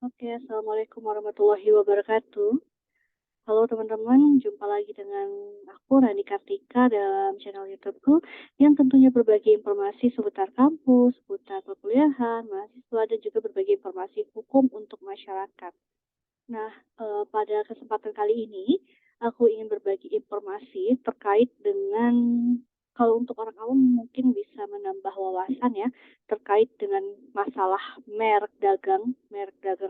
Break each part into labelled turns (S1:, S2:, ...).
S1: Oke, assalamualaikum warahmatullahi wabarakatuh. Halo teman-teman, jumpa lagi dengan aku Rani Kartika dalam channel YouTubeku yang tentunya berbagi informasi seputar kampus, seputar perkuliahan, mahasiswa, dan juga berbagi informasi hukum untuk masyarakat. Nah, pada kesempatan kali ini, aku ingin berbagi informasi terkait dengan kalau untuk orang awam mungkin bisa menambah wawasan ya, terkait dengan masalah merek dagang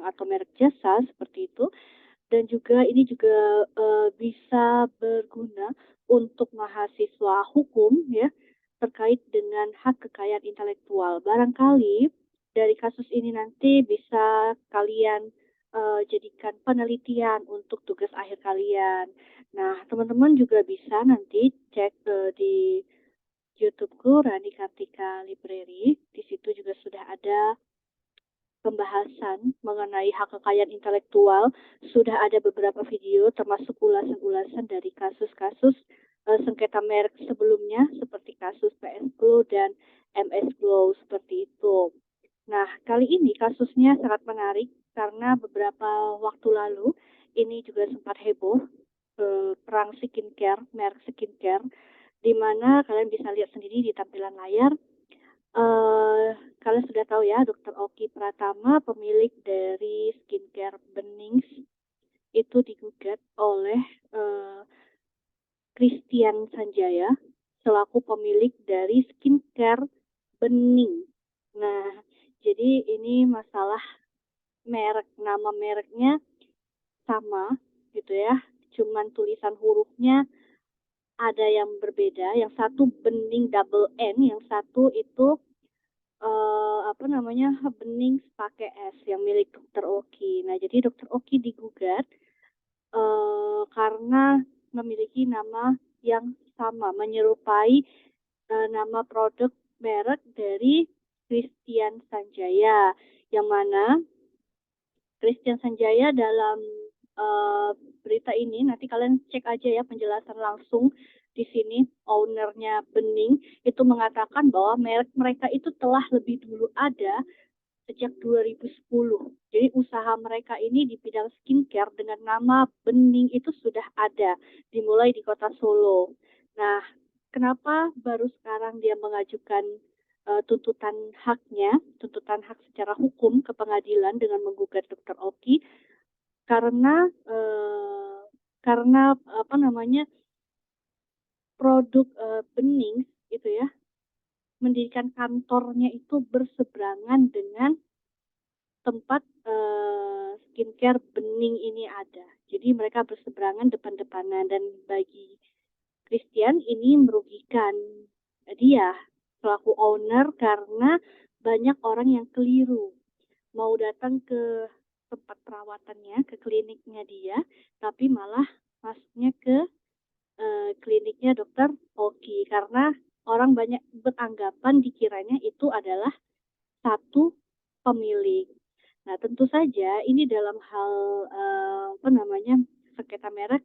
S1: atau merek jasa seperti itu. Dan juga ini juga, bisa berguna untuk mahasiswa hukum ya, terkait dengan hak kekayaan intelektual. Barangkali dari kasus ini nanti bisa kalian, jadikan penelitian untuk tugas akhir kalian. Nah, teman-teman juga bisa nanti cek, di YouTube-ku Rani Kartika Library, di situ juga sudah ada pembahasan mengenai hak kekayaan intelektual, sudah ada beberapa video termasuk ulasan-ulasan dari kasus-kasus sengketa merek sebelumnya seperti kasus PS Glow dan MS Glow seperti itu. Nah, kali ini kasusnya sangat menarik karena beberapa waktu lalu ini juga sempat heboh perang skincare, merek skincare, di mana kalian bisa lihat sendiri di tampilan layar. Kalian sudah tahu ya, Dokter Oki Pratama, pemilik dari skincare Benings, itu digugat oleh eee, Christian Sanjaya selaku pemilik dari skincare Bening. Nah, jadi ini masalah merek, nama mereknya sama gitu ya, cuman tulisan hurufnya ada yang berbeda, yang satu Bening double N, yang satu itu apa namanya, Bening pakai S yang milik Dokter Oki. Nah, jadi Dokter Oki digugat, karena memiliki nama yang sama, menyerupai, nama produk merek dari Christian Sanjaya, yang mana Christian Sanjaya dalam, eee, berita ini nanti kalian cek aja ya penjelasan langsung di sini, owner-nya Bening itu mengatakan bahwa merek mereka itu telah lebih dulu ada sejak 2010. Jadi usaha mereka ini di bidang skincare dengan nama Bening itu sudah ada, dimulai di kota Solo. Nah, kenapa baru sekarang dia mengajukan tuntutan hak secara hukum ke pengadilan dengan menggugat Dokter Oki karena apa namanya produk Bening itu ya mendirikan kantornya itu berseberangan dengan tempat, skincare Bening ini ada. Jadi mereka berseberangan depan-depanan dan bagi Christian ini merugikan, dia selaku owner karena banyak orang yang keliru mau datang ke tempat perawatannya, ke kliniknya dia, tapi malah masuknya ke, kliniknya Dokter Oki karena orang banyak beranggapan dikiranya itu adalah satu pemilik. Nah, tentu saja ini dalam hal, apa namanya, sengketa merek,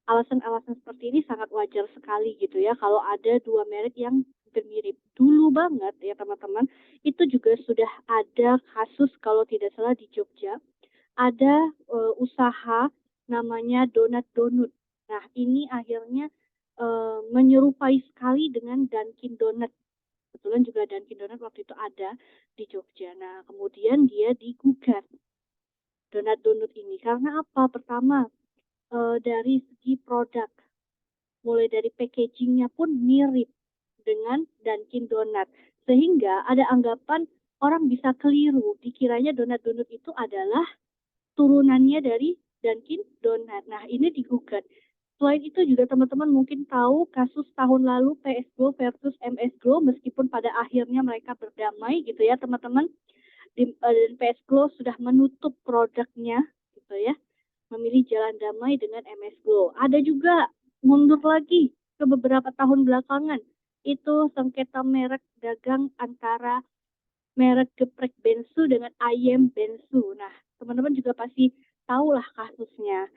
S1: alasan-alasan seperti ini sangat wajar sekali gitu ya, kalau ada 2 merek yang hampir mirip. Dulu banget ya teman-teman, itu juga sudah ada kasus kalau tidak salah di Jogja, ada, usaha namanya Donat Donut. Nah, ini akhirnya, menyerupai sekali dengan Dunkin Donut. Kebetulan juga Dunkin Donut waktu itu ada di Jogja. Nah, kemudian dia digugat Donat Donut ini karena apa? Pertama, dari segi produk, mulai dari packagingnya pun mirip dengan Dunkin Donut. Sehingga ada anggapan orang bisa keliru, dikiranya Donat Donut itu adalah turunannya dari Dunkin Donut. Nah, ini digugat. Selain itu juga teman-teman mungkin tahu kasus tahun lalu PS Glow versus MS Glow meskipun pada akhirnya mereka berdamai gitu ya teman-teman. Dan PS Glow sudah menutup produknya gitu ya, memilih jalan damai dengan MS Glow. Ada juga mundur lagi ke beberapa tahun belakangan, itu sengketa merek dagang antara merek geprek Bensu dengan Ayem Bensu. Nah, teman-teman juga pasti tahulah kasusnya.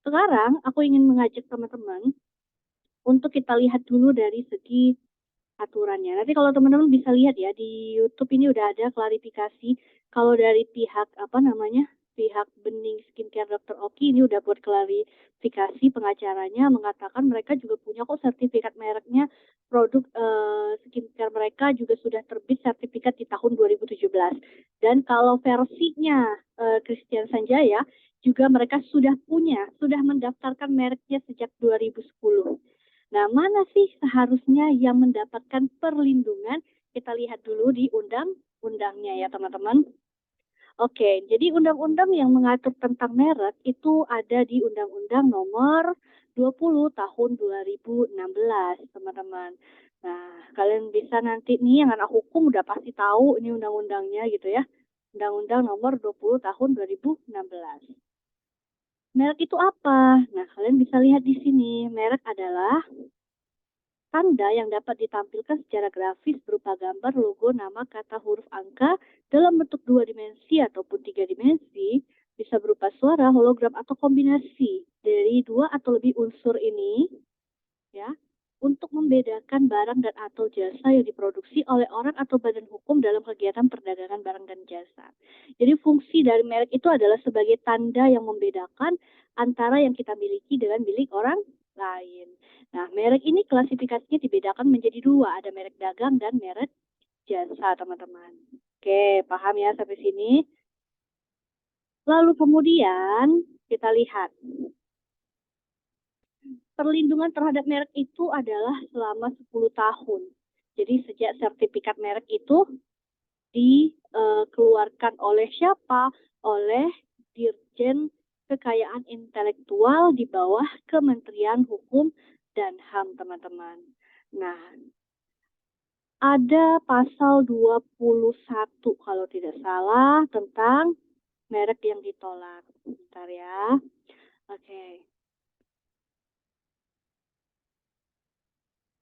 S1: Sekarang aku ingin mengajak teman-teman untuk kita lihat dulu dari segi aturannya. Nanti kalau teman-teman bisa lihat ya di YouTube ini udah ada klarifikasi kalau dari pihak pihak Bening Skincare Dr. Oki ini udah buat klarifikasi, pengacaranya mengatakan mereka juga punya kok sertifikat mereknya, produk skincare mereka juga sudah terbit sertifikat di tahun 2017. Dan kalau versinya Christian Sanjaya juga mereka sudah mendaftarkan mereknya sejak 2010. Nah, mana sih seharusnya yang mendapatkan perlindungan? Kita lihat dulu di undang-undangnya ya, teman-teman. Oke, jadi undang-undang yang mengatur tentang merek itu ada di Undang-Undang Nomor 20 Tahun 2016, teman-teman. Nah, kalian bisa nanti nih yang anak hukum udah pasti tahu ini undang-undangnya gitu ya. Undang-Undang Nomor 20 Tahun 2016. Merek itu apa? Nah, kalian bisa lihat di sini. Merek adalah tanda yang dapat ditampilkan secara grafis berupa gambar, logo, nama, kata, huruf, angka dalam bentuk 2 dimensi ataupun 3 dimensi, bisa berupa suara, hologram, atau kombinasi dari 2 atau lebih unsur ini, ya, untuk membedakan barang dan atau jasa yang diproduksi oleh orang atau badan hukum dalam kegiatan perdagangan barang dan jasa. Jadi fungsi dari merek itu adalah sebagai tanda yang membedakan antara yang kita miliki dengan milik orang lain. Nah, merek ini klasifikasinya dibedakan menjadi 2, ada merek dagang dan merek jasa, teman-teman. Oke, paham ya sampai sini? Lalu kemudian kita lihat perlindungan terhadap merek itu adalah selama 10 tahun. Jadi sejak sertifikat merek itu dikeluarkan oleh siapa? Oleh Dirjen Kekayaan Intelektual di bawah Kementerian Hukum dan HAM, teman-teman. Nah, ada pasal 21 kalau tidak salah tentang merek yang ditolak. Bentar ya. Oke.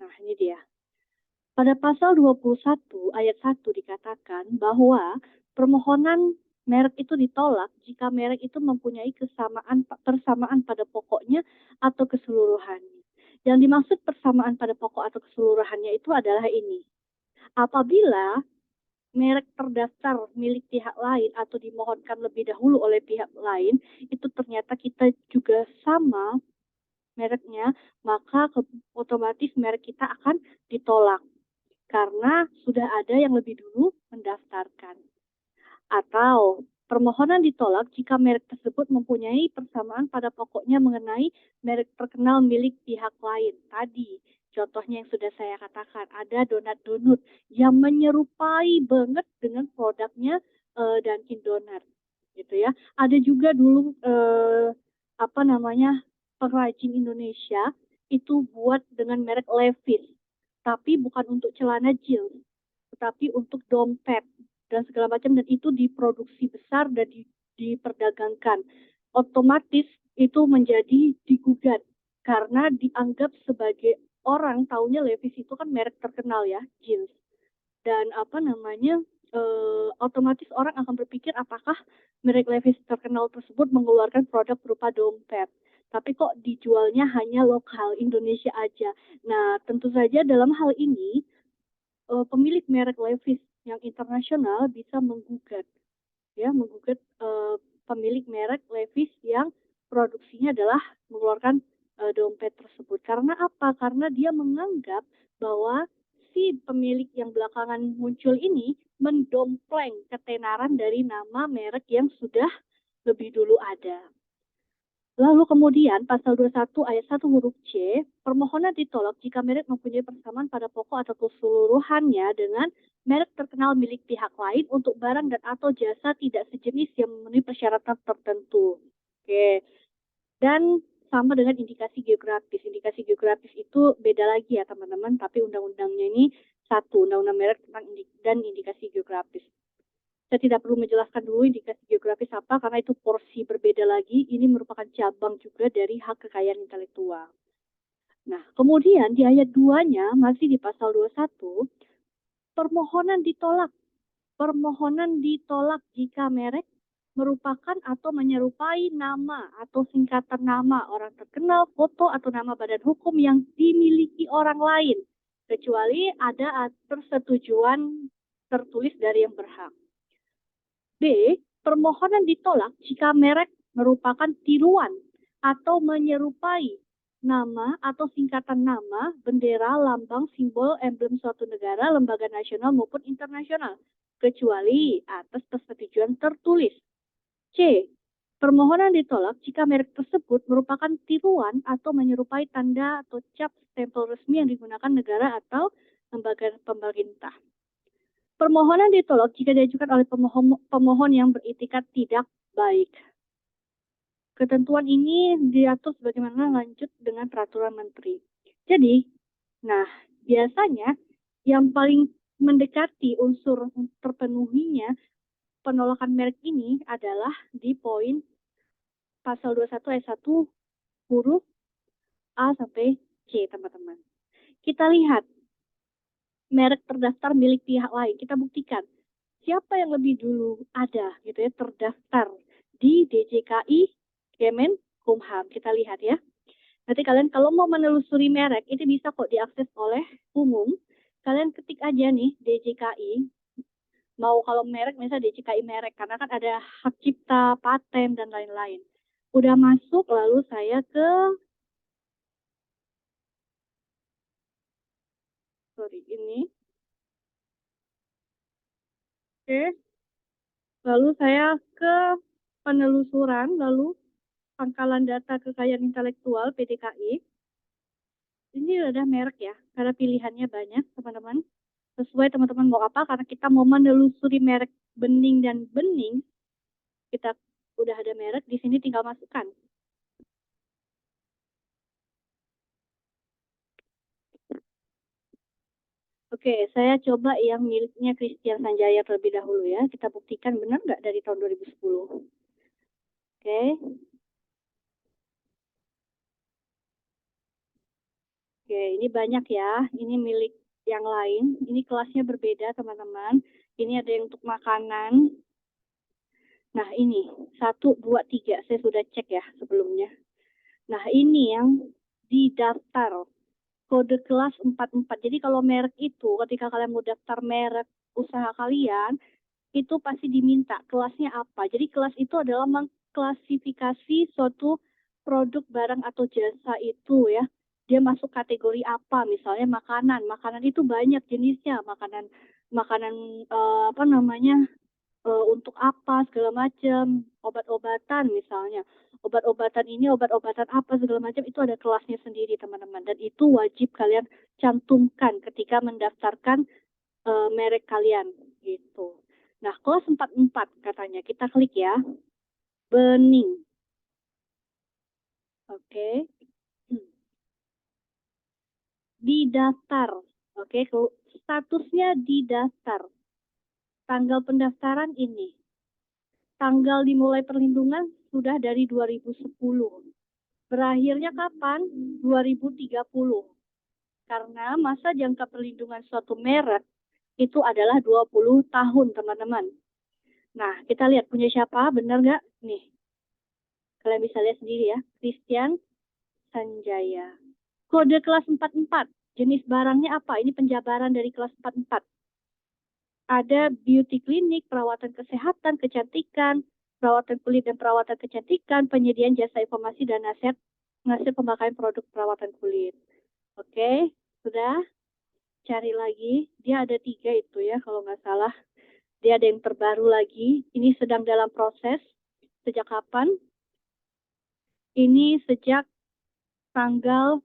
S1: Nah, ini dia. Pada pasal 21 ayat 1 dikatakan bahwa permohonan merek itu ditolak jika merek itu mempunyai persamaan pada pokoknya atau keseluruhannya. Yang dimaksud persamaan pada pokok atau keseluruhannya itu adalah ini. Apabila merek terdaftar milik pihak lain atau dimohonkan lebih dahulu oleh pihak lain, itu ternyata kita juga sama mereknya, maka otomatis merek kita akan ditolak karena sudah ada yang lebih dulu mendaftarkan. Atau permohonan ditolak jika merek tersebut mempunyai persamaan pada pokoknya mengenai merek terkenal milik pihak lain. Tadi contohnya yang sudah saya katakan, ada donat donut yang menyerupai banget dengan produknya Dunkin Donut, gitu ya. Ada juga dulu pengrajin Indonesia itu buat dengan merek Levi's, tapi bukan untuk celana jeans, tetapi untuk dompet dan segala macam, dan itu diproduksi besar dan diperdagangkan. Otomatis itu menjadi digugat karena dianggap sebagai orang taunya Levi's itu kan merek terkenal ya, jeans. Dan otomatis orang akan berpikir apakah merek Levi's terkenal tersebut mengeluarkan produk berupa dompet. Tapi kok dijualnya hanya lokal Indonesia aja. Nah, tentu saja dalam hal ini pemilik merek Levi's yang internasional bisa menggugat pemilik merek Levi's yang produksinya adalah mengeluarkan dompet tersebut. Karena apa? Karena dia menganggap bahwa si pemilik yang belakangan muncul ini mendompleng ketenaran dari nama merek yang sudah lebih dulu ada. Lalu kemudian pasal 21 ayat 1 huruf C, permohonan ditolak jika merek mempunyai persamaan pada pokok atau keseluruhannya dengan merek terkenal milik pihak lain untuk barang dan atau jasa tidak sejenis yang memenuhi persyaratan tertentu. Oke. Dan sama dengan indikasi geografis. Indikasi geografis itu beda lagi ya teman-teman, tapi undang-undangnya ini satu, undang-undang merek dan indikasi geografis. Saya tidak perlu menjelaskan dulu indikasi geografis apa, karena itu porsi berbeda lagi. Ini merupakan cabang juga dari hak kekayaan intelektual. Nah, kemudian di ayat 2-nya, masih di pasal 21, permohonan ditolak. Permohonan ditolak jika merek merupakan atau menyerupai nama atau singkatan nama orang terkenal, foto atau nama badan hukum yang dimiliki orang lain. kecuali ada persetujuan tertulis dari yang berhak. B. Permohonan ditolak jika merek merupakan tiruan atau menyerupai nama atau singkatan nama, bendera, lambang, simbol, emblem suatu negara, lembaga nasional maupun internasional, kecuali atas persetujuan tertulis. C. Permohonan ditolak jika merek tersebut merupakan tiruan atau menyerupai tanda atau cap stempel resmi yang digunakan negara atau lembaga pemerintah. Permohonan ditolak jika diajukan oleh pemohon yang beritikat tidak baik. Ketentuan ini diatur sebagaimana lanjut dengan peraturan menteri. Jadi, nah, biasanya yang paling mendekati unsur terpenuhinya penolakan merek ini adalah di poin pasal 21 ayat 1 huruf A sampai C, teman-teman. Kita lihat merek terdaftar milik pihak lain. Kita buktikan siapa yang lebih dulu ada gitu ya terdaftar di DJKI Kemenkumham. Kita lihat ya. Nanti kalian kalau mau menelusuri merek, itu bisa kok diakses oleh umum. Kalian ketik aja nih DJKI. Mau kalau merek, misalnya DJKI merek. Karena kan ada hak cipta, paten, dan lain-lain. Udah masuk, lalu saya ke... Sorry, ini. Oke. Lalu saya ke penelusuran, lalu pangkalan data kekayaan intelektual, PDKI. Ini udah merek ya, karena pilihannya banyak, teman-teman. Sesuai teman-teman mau apa, karena kita mau menelusuri merek bening dan bening, kita udah ada merek, di sini tinggal masukkan. Oke, saya coba yang miliknya Christian Sanjaya terlebih dahulu ya. Kita buktikan benar nggak dari tahun 2010. Oke. Oke, ini banyak ya. Ini milik yang lain. Ini kelasnya berbeda, teman-teman. Ini ada yang untuk makanan. Nah, ini 1, 2, 3. Saya sudah cek ya sebelumnya. Nah, ini yang didaftar. Kode kelas 44. Jadi kalau merek itu, ketika kalian mau daftar merek usaha kalian, itu pasti diminta kelasnya apa. Jadi kelas itu adalah mengklasifikasi suatu produk, barang, atau jasa itu ya. Dia masuk kategori apa, misalnya makanan. Makanan itu banyak jenisnya. Makanan apa namanya, untuk apa segala macam, obat-obatan misalnya, obat-obatan ini, obat-obatan apa segala macam, itu ada kelasnya sendiri teman-teman, dan itu wajib kalian cantumkan ketika mendaftarkan merek kalian gitu. Nah, kelas 44 katanya, kita klik ya, bening. Oke. Didaftar. Oke, statusnya didaftar. Tanggal pendaftaran ini. Tanggal dimulai perlindungan sudah dari 2010. Berakhirnya kapan? 2030. Karena masa jangka perlindungan suatu merek itu adalah 20 tahun, teman-teman. Nah, kita lihat punya siapa, benar nggak? Nih, kalian bisa lihat sendiri ya, Christian Sanjaya. Kode kelas 44, jenis barangnya apa? Ini penjabaran dari kelas 44. Ada beauty clinic, perawatan kesehatan, kecantikan, perawatan kulit dan perawatan kecantikan, penyediaan jasa informasi dan nasihat pemakaian produk perawatan kulit. Oke, sudah? Cari lagi. Dia ada 3 itu ya, kalau nggak salah. Dia ada yang terbaru lagi. Ini sedang dalam proses. Sejak kapan? Ini sejak tanggal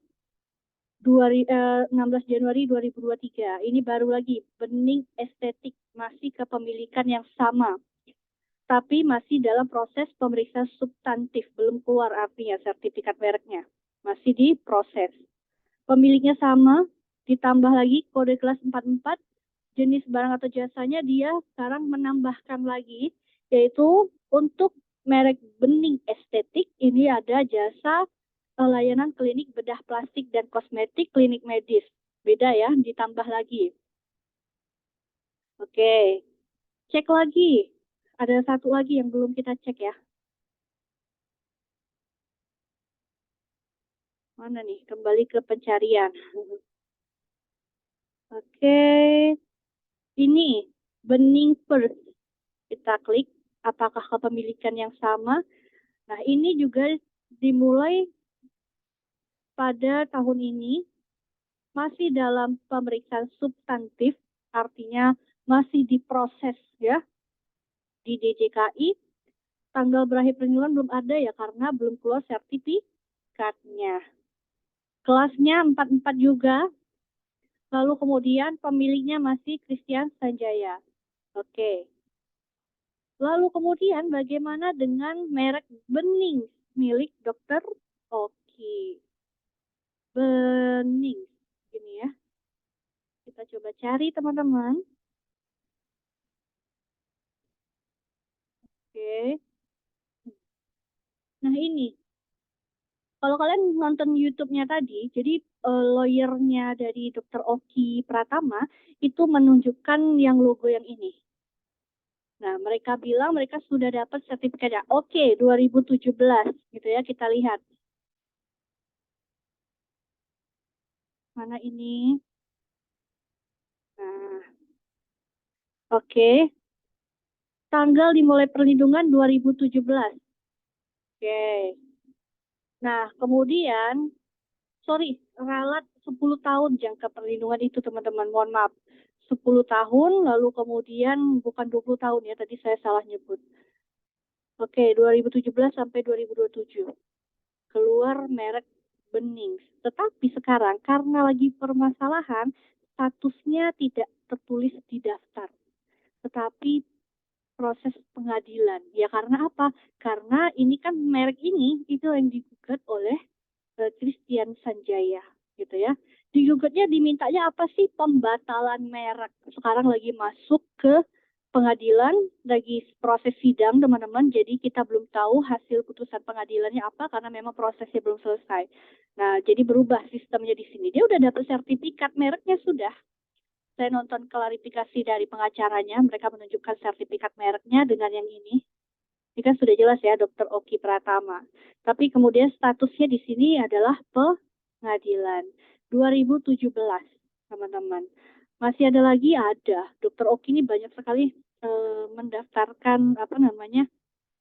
S1: 16 Januari 2023. Ini baru lagi, bening estetik, masih kepemilikan yang sama. Tapi masih dalam proses pemeriksaan substantif, belum keluar artinya sertifikat mereknya. Masih diproses. Pemiliknya sama, ditambah lagi kode kelas 44, jenis barang atau jasanya dia sekarang menambahkan lagi, yaitu untuk merek bening estetik, ini ada jasa layanan klinik bedah plastik dan kosmetik klinik medis. Beda ya, ditambah lagi. Oke, cek lagi. Ada satu lagi yang belum kita cek ya. Mana nih? Kembali ke pencarian. Oke, ini Bening First. Kita klik apakah kepemilikan yang sama. Nah, ini juga dimulai pada tahun ini, masih dalam pemeriksaan substantif, artinya masih diproses ya di DJKI. Tanggal berakhir perlindungan belum ada ya karena belum keluar sertifikatnya. Kelasnya 44 juga. Lalu kemudian pemiliknya masih Christian Sanjaya. Oke. Lalu kemudian bagaimana dengan merek bening milik Dokter Oki? Bening. Gini ya. Kita coba cari teman-teman. Oke. Nah ini, kalau kalian nonton YouTube-nya tadi, jadi lawyer-nya dari Dr. Oki Pratama itu menunjukkan yang logo yang ini. Nah, mereka bilang mereka sudah dapat sertifikatnya. Oke, 2017 gitu ya, kita lihat. Mana ini? Nah, oke. Tanggal dimulai perlindungan 2017. Oke. Nah, kemudian sorry, ralat 10 tahun jangka perlindungan itu teman-teman, mohon maaf. 10 tahun, lalu kemudian bukan 20 tahun ya, tadi saya salah nyebut. Oke, 2017 sampai 2027. Keluar merek bening. Tetapi sekarang karena lagi permasalahan, statusnya tidak tertulis di daftar. Tetapi proses pengadilan. Ya karena apa? Karena ini kan merek ini itu yang digugat oleh Christian Sanjaya gitu ya. Digugatnya dimintanya apa sih? Pembatalan merek. Sekarang lagi masuk ke pengadilan, lagi proses sidang teman-teman. Jadi kita belum tahu hasil putusan pengadilannya apa karena memang prosesnya belum selesai. Nah, jadi berubah sistemnya di sini. Dia udah dapat sertifikat mereknya sudah. Saya nonton klarifikasi dari pengacaranya, mereka menunjukkan sertifikat mereknya dengan yang ini. Ini kan sudah jelas ya, Dr. Oki Pratama. Tapi kemudian statusnya di sini adalah pengadilan. 2017, teman-teman. Masih ada lagi? Ada. Dr. Oki ini banyak sekali mendaftarkan apa namanya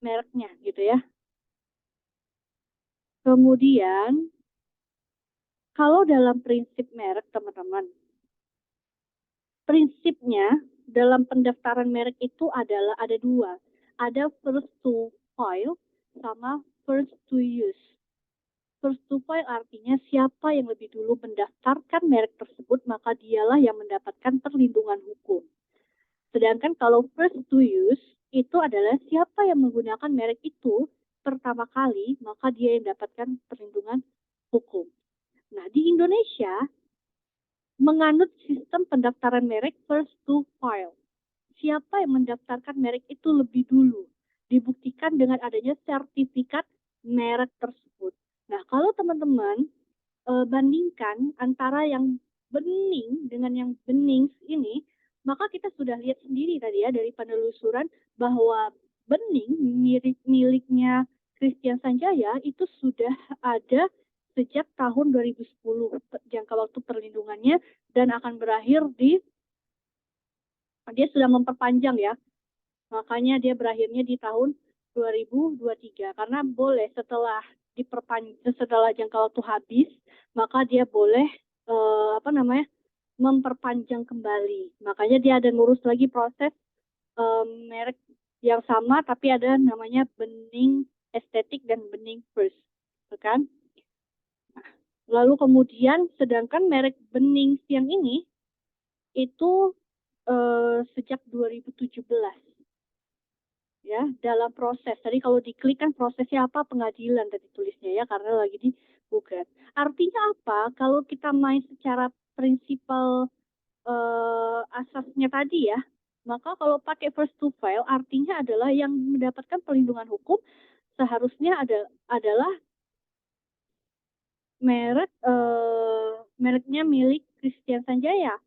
S1: mereknya gitu ya. Kemudian, kalau dalam prinsip merek, teman-teman, prinsipnya dalam pendaftaran merek itu adalah ada dua. Ada first to file sama first to use. First to file artinya siapa yang lebih dulu mendaftarkan merek tersebut, maka dialah yang mendapatkan perlindungan hukum. Sedangkan kalau first to use, itu adalah siapa yang menggunakan merek itu pertama kali, maka dia yang mendapatkan perlindungan hukum. Nah, di Indonesia, menganut sistem pendaftaran merek first to file. Siapa yang mendaftarkan merek itu lebih dulu, dibuktikan dengan adanya sertifikat merek tersebut. Nah, kalau teman-teman bandingkan antara yang bening dengan yang bening ini, maka kita sudah lihat sendiri tadi ya dari penelusuran bahwa bening miliknya Christian Sanjaya itu sudah ada sejak tahun 2010 jangka waktu perlindungannya dan akan berakhir di dia sudah memperpanjang ya. Makanya dia berakhirnya di tahun 2023 karena boleh setelah jangka waktu habis, maka dia boleh apa namanya? Memperpanjang kembali. Makanya dia ada ngurus lagi proses merek yang sama tapi ada namanya bening estetik dan bening first. Kan? Lalu kemudian sedangkan merek bening siang ini itu sejak 2017 ya dalam proses. Tadi kalau diklik kan prosesnya apa pengadilan tadi tulisnya ya karena lagi digugat. Artinya apa? Kalau kita main secara prinsipal asasnya tadi ya, maka kalau pakai first to file artinya adalah yang mendapatkan perlindungan hukum seharusnya adalah mereknya milik Christian Sanjaya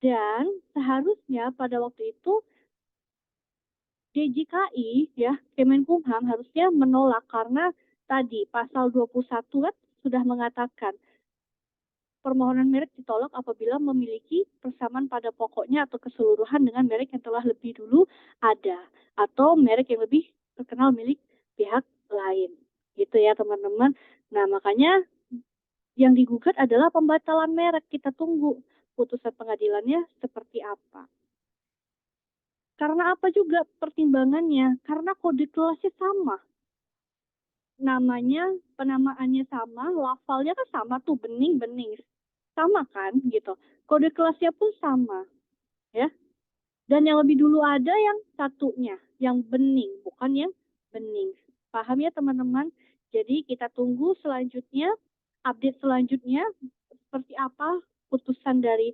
S1: dan seharusnya pada waktu itu DJKI ya Kemenkumham harusnya menolak karena tadi pasal 21 kan sudah mengatakan permohonan merek ditolak apabila memiliki persamaan pada pokoknya atau keseluruhan dengan merek yang telah lebih dulu ada, atau merek yang lebih terkenal milik pihak lain. Gitu ya teman-teman. Nah makanya yang digugat adalah pembatalan merek. Kita tunggu putusan pengadilannya seperti apa. Karena apa juga pertimbangannya? Karena kode kelasnya sama. Namanya, penamaannya sama, lafalnya kan sama tuh, bening-bening. Sama kan gitu. Kode kelasnya pun sama. Ya. Dan yang lebih dulu ada yang satunya, yang bening, bukan yang bening. Paham ya teman-teman? Jadi kita tunggu selanjutnya, update selanjutnya, seperti apa putusan dari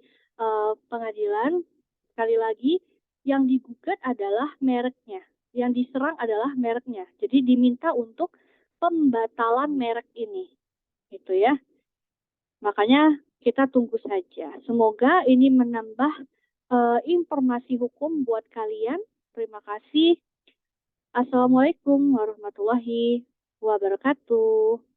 S1: pengadilan. Sekali lagi, yang digugat adalah mereknya. Yang diserang adalah mereknya. Jadi diminta untuk pembatalan merek ini. Gitu ya. Makanya kita tunggu saja. Semoga ini menambah informasi hukum buat kalian. Terima kasih. Assalamualaikum warahmatullahi wabarakatuh.